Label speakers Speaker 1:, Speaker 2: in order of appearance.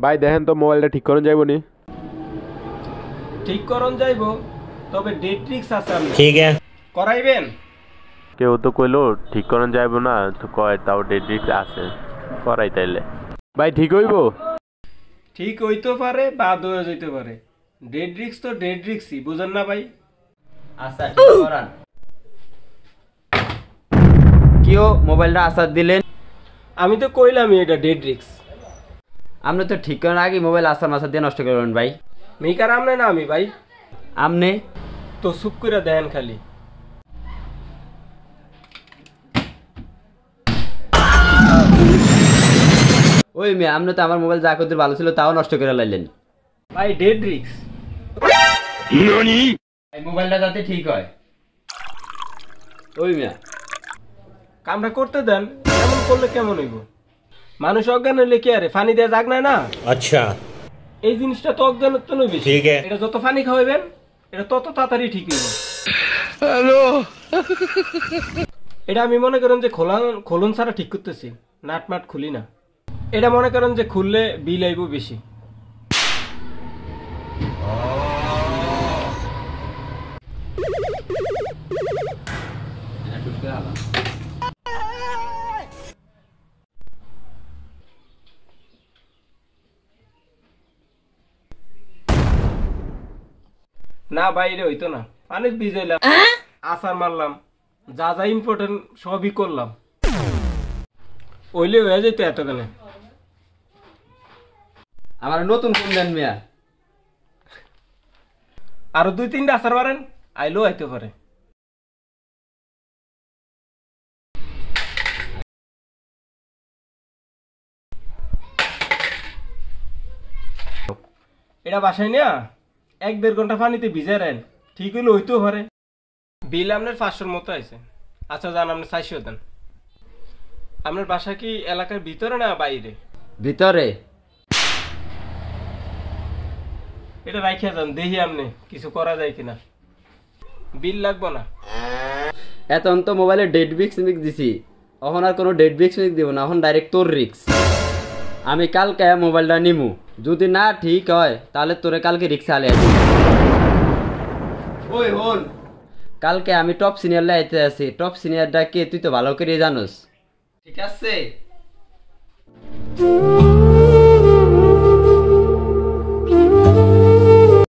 Speaker 1: ভাই দেখেন তো মোবাইলটা ঠিক করুন যাইব নি?
Speaker 2: ঠিক করুন যাইব, তবে ডেট রিক্স আছে। আমি
Speaker 3: ঠিক আছে
Speaker 2: করাইবেন?
Speaker 1: কেউ তো কইলো ঠিক করুন যাইব না, তো কয় তাও ডেট রিক্স আছে, করাই তাইলে। ভাই ঠিক হইব?
Speaker 2: ঠিক হইতে পারে বা হয়ে যেতে পারে, ডেট রিক্স তো ডেট রিক্সই, বুঝেন না ভাই?
Speaker 4: আচ্ছা ঠিক করান। কিও মোবাইলটা আসার দিলেন?
Speaker 2: আমি তো কইলামই এটা ডেট রিক্স।
Speaker 4: আপনি তো ঠিক করার আগে মোবাইল আসার মাসার দিয়ে নষ্ট করবেন ভাই।
Speaker 2: মেকার আমনে না আমি ভাই।
Speaker 4: আমনে
Speaker 2: তো চুপ করে দেন খালি।
Speaker 4: ওই মেয়ে, আপনি তো আমার মোবাইল যা করতে ভালো ছিল তাও নষ্ট করে লাইলেন
Speaker 2: ভাই ডেট রিক্স।
Speaker 4: এই মোবাইলটা যাতে ঠিক হয়। ওই মেয়ে
Speaker 2: কামটা করতে দেন, এমন করলে কেমন হইব? মানুষ অজ্ঞান হইলে কি আরে ফানি দেয়া যাক না না?
Speaker 3: আচ্ছা
Speaker 2: এই জিনিসটা তো অজ্ঞানত্ব নই বেশি।
Speaker 3: ঠিক আছে।
Speaker 2: এটা যত ফানি খাওয়াইবেন এটা তত তাড়াতাড়ি ঠিক হইব। হ্যালো, এটা আমি মনে করেন যে খোলন ছাড়া ঠিক করতেছি, নাট মাট খুলি না। এটা মনে করেন যে খুললে বিল আইব বেশি। না বাইরে হইতো না, পানির ভিজাইলাম, আসার মারলাম, যা যা ইম্পর্টেন্ট সবই করলাম, ওইলে হয়ে যেত এতখানে।
Speaker 4: আমার নতুন ফোন দেন মিয়া।
Speaker 2: আরো 2-3টা আসার পারেন, আইলেও আইতে পারে। এটা বাসায় না 1-1.5 ঘন্টা পানিতে ভিজে রাখেন, ঠিক হইলে হইতেও পারে। বিল আপনার 500-র মতো আছে। আচ্ছা যান, আপনি 400 দেন। আপনার বাসা কি এলাকার ভিতরে না বাইরে?
Speaker 4: ভিতরে।
Speaker 2: এটা রাখিয়া যান, দেখি আপনি কিছু করা যায় কিনা। বিল লাগবো না।
Speaker 4: এখন তো মোবাইলে ডেট বিক্স মিক্স দিছি, এখন আর কোনো ডেট বিক্স মিক্স দিব না, এখন ডাইরেক্ট তোর রিক্স। আমি কালকে মোবাইলটা নিমু, যদি না ঠিক হয় তাহলে তোরে কালকে রিক্সা আলে আসি। ওই হন, কালকে আমি টপ সিনিয়র লাইতে আছি। টপ সিনিয়রটা কে তুই তো ভালো করে জানোস। ঠিক আছে।